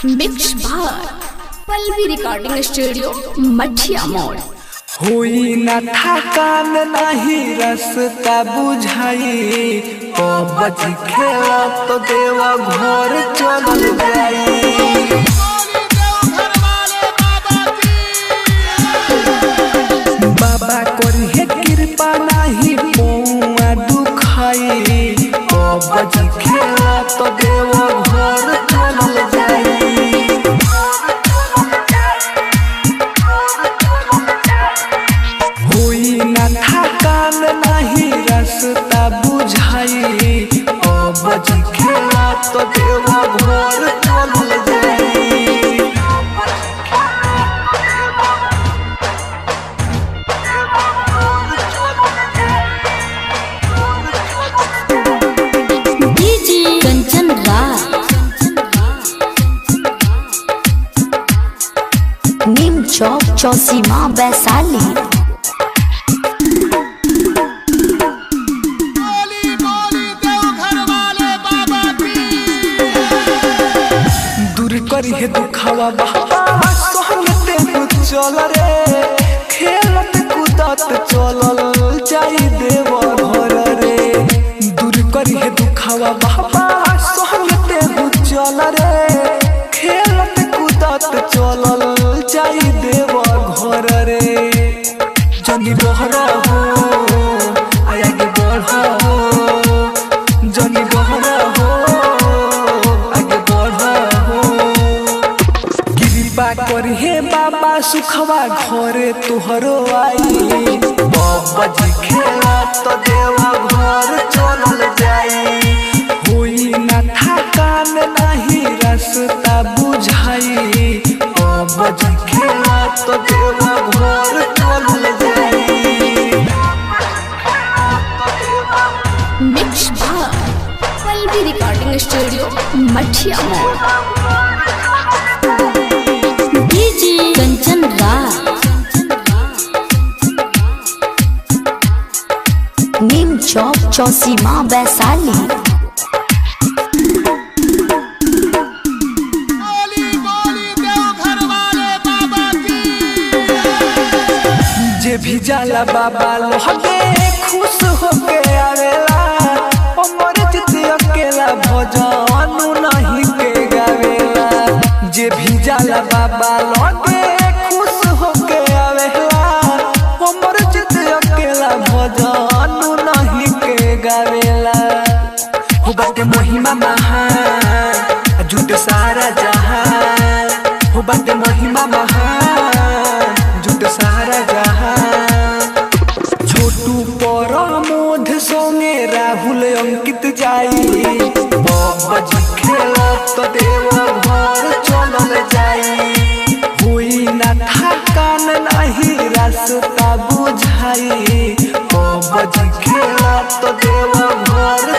Mix बार Pallavi recording studio मठिया मोड़। हुई न थकान नहीं रास्ता बुझाई बज खेला तो देवा घर चल जाई। बाबा करी है कृपा नहीं पौआ दुखाई बज खेला तो देवा घर चल जाई। हुई न थकान नहीं रास्ता बुझाई बज खेला तो देवा घर चल जाई। नीम चौक चौसीमा वैशाली। दूर करी है दुखावा बाबा सोहनते चल रे खेलत कूदत चलल जाई देव घर रे। दूर करी है दुखावा बाबा सोहनते चल रे खेलत कूदत चलल जाई देव घर रे। जनी बहरा हो आया के बढ़ा हो जनी बहरा हो आगे बढ़ा हो। कृपा करी हे बाबा सुखवा घरे तुहरो आई बज खेला तो देवा घर चल जाई। हुई न थकान नहीं रास्ता बुझाई बज खेला तो देवा घर चल जाई। मिक्स बार पल्लवी रिकॉर्डिंग स्टूडियो मठिया मोड़। कंचन नीम चौक चौसीमा वैशाली। जे भी जाला बाबा लहगे खुश होके आवेला अमर जित अकेला भजन नहीं के गावेला। जे भी जाला बाबा लहगे खुश होके आवेला अमर जित अकेला भजन नहीं के गावेला। हो बाटे महिमा महान झूठ सारा जहान हो बाटे महिमा महान झूठ सारा जहान। छोटू परमोध सोने राहुल अंकित जाई बज खेला तो देवा घर चल जाई। हुई न थकान नहीं रास्ता बुझाई बज खेला तो देवा घर